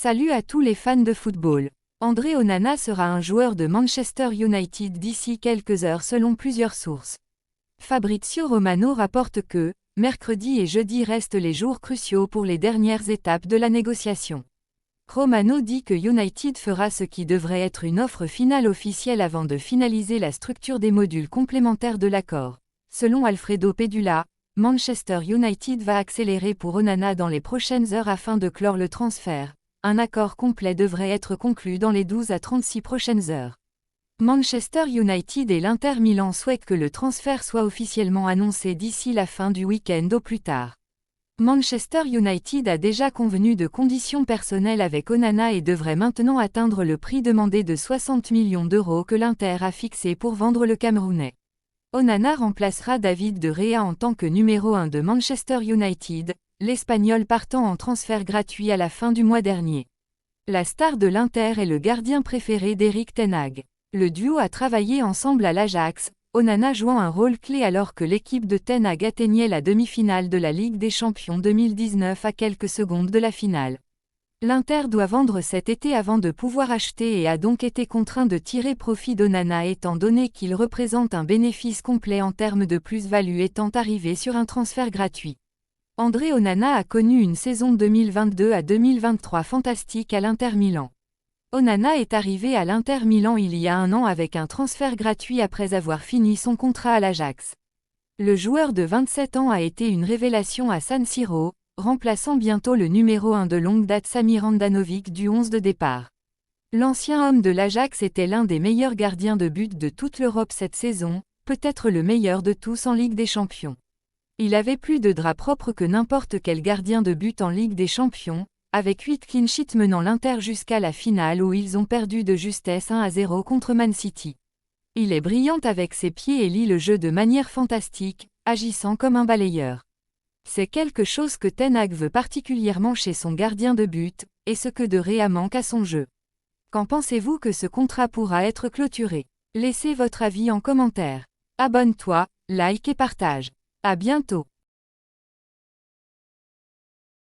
Salut à tous les fans de football. André Onana sera un joueur de Manchester United d'ici quelques heures selon plusieurs sources. Fabrizio Romano rapporte que, mercredi et jeudi restent les jours cruciaux pour les dernières étapes de la négociation. Romano dit que United fera ce qui devrait être une offre finale officielle avant de finaliser la structure des modules complémentaires de l'accord. Selon Alfredo Pedula, Manchester United va accélérer pour Onana dans les prochaines heures afin de clore le transfert. Un accord complet devrait être conclu dans les 12 à 36 prochaines heures. Manchester United et l'Inter Milan souhaitent que le transfert soit officiellement annoncé d'ici la fin du week-end au plus tard. Manchester United a déjà convenu de conditions personnelles avec Onana et devrait maintenant atteindre le prix demandé de 60 millions d'euros que l'Inter a fixé pour vendre le Camerounais. Onana remplacera David de Gea en tant que numéro 1 de Manchester United, l'Espagnol partant en transfert gratuit à la fin du mois dernier. La star de l'Inter est le gardien préféré d'Erik ten Hag. Le duo a travaillé ensemble à l'Ajax, Onana jouant un rôle clé alors que l'équipe de ten Hag atteignait la demi-finale de la Ligue des Champions 2019 à quelques secondes de la finale. L'Inter doit vendre cet été avant de pouvoir acheter et a donc été contraint de tirer profit d'Onana étant donné qu'il représente un bénéfice complet en termes de plus-value étant arrivé sur un transfert gratuit. André Onana a connu une saison 2022 à 2023 fantastique à l'Inter Milan. Onana est arrivé à l'Inter Milan il y a un an avec un transfert gratuit après avoir fini son contrat à l'Ajax. Le joueur de 27 ans a été une révélation à San Siro, remplaçant bientôt le numéro 1 de longue date Samir Handanovic du 11 de départ. L'ancien homme de l'Ajax était l'un des meilleurs gardiens de but de toute l'Europe cette saison, peut-être le meilleur de tous en Ligue des Champions. Il avait plus de draps propres que n'importe quel gardien de but en Ligue des Champions, avec 8 clean sheets menant l'Inter jusqu'à la finale où ils ont perdu de justesse 1-0 contre Man City. Il est brillant avec ses pieds et lit le jeu de manière fantastique, agissant comme un balayeur. C'est quelque chose que ten Hag veut particulièrement chez son gardien de but, et ce que de Gea manque à son jeu. Quand pensez-vous que ce contrat pourra être clôturé? Laissez votre avis en commentaire. Abonne-toi, like et partage. À bientôt.